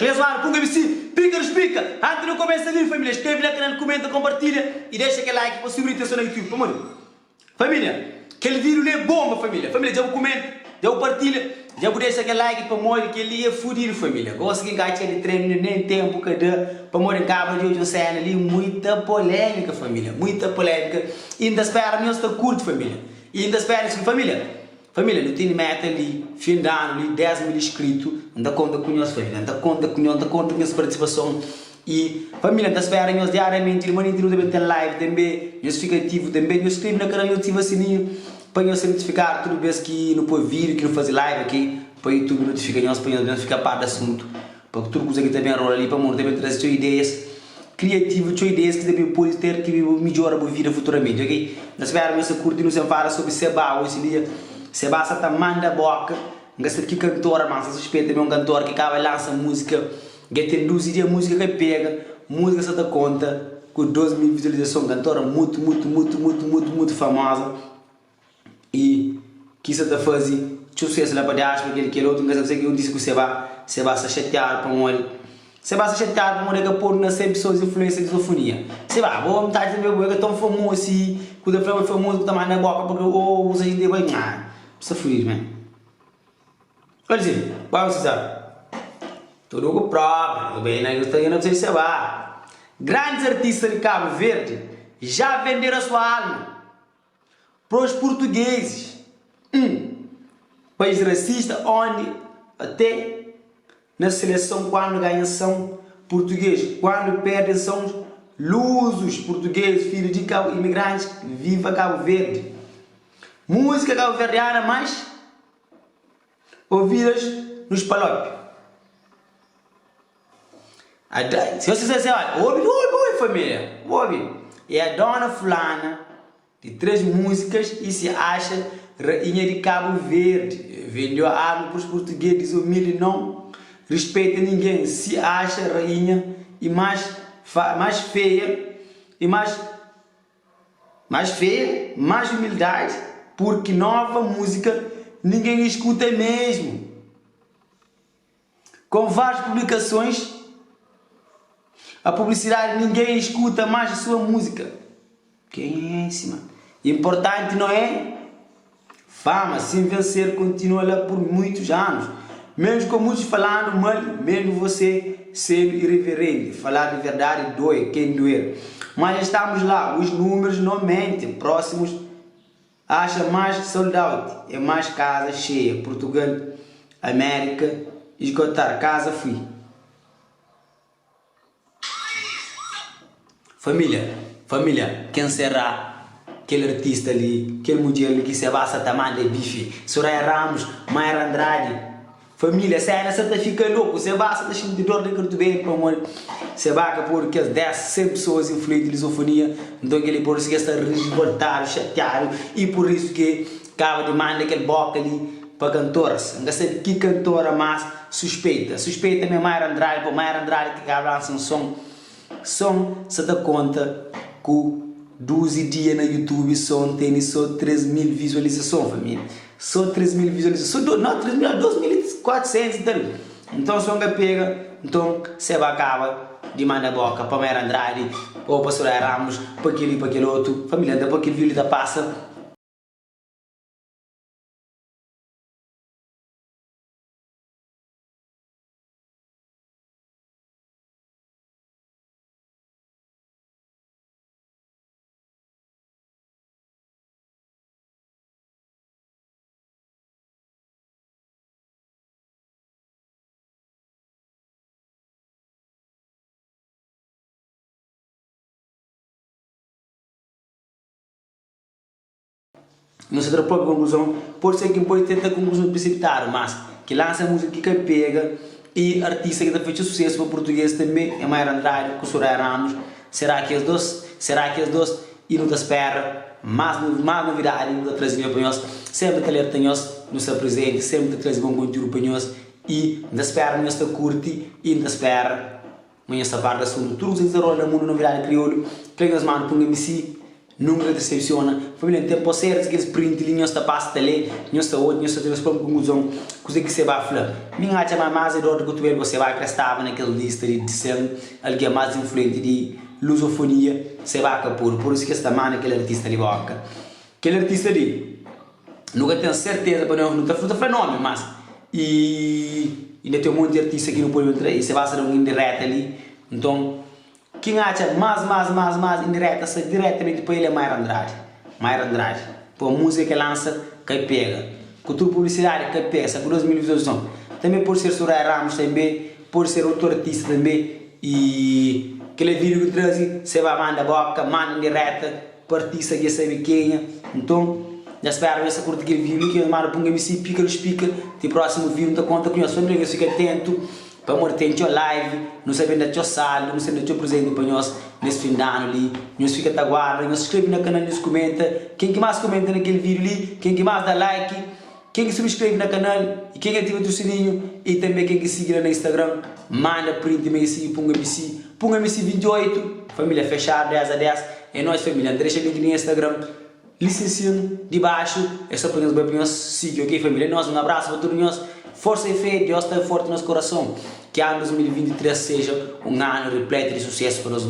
Beleza, mano? Punga MC, pica, explica. Antes não começa a vir, família, inscreve no canal, comenta, compartilha e deixa aquele like para subir a atenção no YouTube, tá, mano? Família, aquele vídeo é bomba, família. Família, já o comenta, já o partilha, já o deixa aquele like para morrer que ele é fudido, família. Gosto que engaite ele treino, nem tempo, cadê? Para morrer em cabo de hoje, eu saio ali, muita polêmica, família, muita polêmica. E ainda espera, não está curto, família. E ainda espera, família. Família, não tem meta ali, fim de ano ali, 10 mil inscritos, ainda conta com nós, família, ainda conta com nós participação. E família, ainda espera nós diariamente, ele também tem live, também, nós fica ativo, também, nós inscreve no canal, ativa o sininho, para nós ser notificar toda vez que não pôr vídeo, que não fazer live aqui, para o YouTube notificar nós, para nós ficar parte do assunto, para que tudo que também rola ali, para nós também trazer suas ideias criativas, suas ideias que também pode ter, que melhora a vida futuramente, ok? Nós espera nós curtir, nós falar sobre Seba hoje dia. Sebasa tá manda boca, gasta que cantora, mas suspeita também cantor que acaba lança música, que tem 12 dias música que pega, música só dá conta, com 12 mil visualizações, cantora muito famosa e que isso tá fazendo sucesso lá para diaspora, aquele outro, não sei que eu disse que o Sebasa chateado para ele, Sebasa chateado para ele que pôr nas 100 pessoas influência de isofonia, Sebasa, vou me estar dizendo que é tão famoso assim, quando é famoso que tá manda boca porque usa a gente vai precisa fluir, man. Olha assim, qual você sabe? Tudo com prova, bem, né? Eu estou indo para você lá. Grandes artistas de Cabo Verde já venderam a sua alma para os portugueses. País racista, onde até na seleção, quando ganham, são portugueses, quando perdem, são lusos portugueses, filhos de imigrantes, viva Cabo Verde. Música cabo-verdiana mais ouvidas nos palópios. Se você disser, olha, ouve família, ouve. É a dona fulana de 3 músicas e se acha rainha de Cabo Verde. Vendeu a arma para os portugueses, humilde, não respeita ninguém. Se acha rainha e mais feia e mais humildade. Porque nova música ninguém escuta mesmo. Com várias publicações, a publicidade ninguém escuta mais a sua música. Quem é esse, mano? Importante não é? Fama, sem vencer, continua lá por muitos anos. Mesmo com muitos falando mal, mesmo você sendo irreverente. Falar de verdade dói, quem doer. Mas estamos lá, os números não mentem, próximos. Acha mais sold out, é mais casa cheia. Portugal, América, esgotar, casa fui. Família, quem será aquele artista ali, aquele mulher ali que se basta tamanho de bife? Soraya Ramos, Mayra Andrade. Família, se ainda você fica louco, você basta deixar de dor de curto bem, para amor. Você vai porque as 10, 100 pessoas influem de lisofonia, então ele por isso que está revoltado, chateado, e por isso que acaba de mandar aquele boca ali para cantoras. Não sei que cantora, mas suspeita minha Mayra Andrade, para Mayra Andrade que acaba de lançar um som, você dá conta que 12 dias na YouTube tem só 3 mil visualizações, família. Só 3 mil visualizações, não, 3 mil, 2.400, então se você pega, então você vai acabar de mandar boca para Mayra Andrade ou para Soraya Ramos, para aquele e para aquele outro, família, depois que o vídeo da passa. Nossa própria conclusão, pode ser que pode ter conclusão precipitada, mas que lança música que pega e artista que está feito sucesso para o português também é Mayra Andrade com Soraya Ramos. Será que as duas? E não te espera mais novidade, não te traz para nós, sempre te alerta nós, no seu presente, sempre te traz bom conteúdo para nós e não te espera, não te curte e não te espera. Amanhã essa parte do assunto, tudo que se rola no mundo novidade crioulo, pega as mãos, põe MC. nunca decepciona. Família, tem tempo certo que eles print ali, nós está pasta ali, nós está outro, nós está transformando com conclusão, coisa que você vai falar. Minha acha mais do que tu você vai prestar naquele lista de ser alguém mais influente de lusofonia, você vai por isso que esta mana aquele artista ali boca. Aquele artista ali, nunca tenho certeza para não está fruta fenômeno, mas e ainda tem um monte de artista que não pode entrar e você vai ser um indireto ali, então quem acha mais indireta, se diretamente para ele é Mayra Andrade. Mayra Andrade. Por música que lança, que pega. Cultura publicidade, que pega. Essa 2 mil visualizações. Também por ser Soraya Ramos, também. Por ser outro artista também. E aquele vídeo que traz, você vai mandar boca, manda indireta. Para artista que sabe quem é. Então, já espero essa curta aquele vídeo. Que eu mando para um MC, pica no speaker. Tem próximo vídeo, não conta com nós. Família, fica atento. Para morrer em live, não sabendo da sala, não sabendo da presente para nós nesse fim de ano ali, nós fica a guarda, nós inscreve no canal, nos comenta, quem que mais comenta naquele vídeo ali, quem que mais dá like, quem que subscreve no canal e quem ativa o sininho e também quem que siga no Instagram, manda print MC, punga MC 28, família fechada 10 a 10, é nós família, deixa o link no Instagram, licencinho de baixo, é só para nós seguir, ok família, nós um abraço para todos nós. Força e fé, Deus está forte no nosso coração. Que ano 2023 seja um ano repleto de sucesso para nós.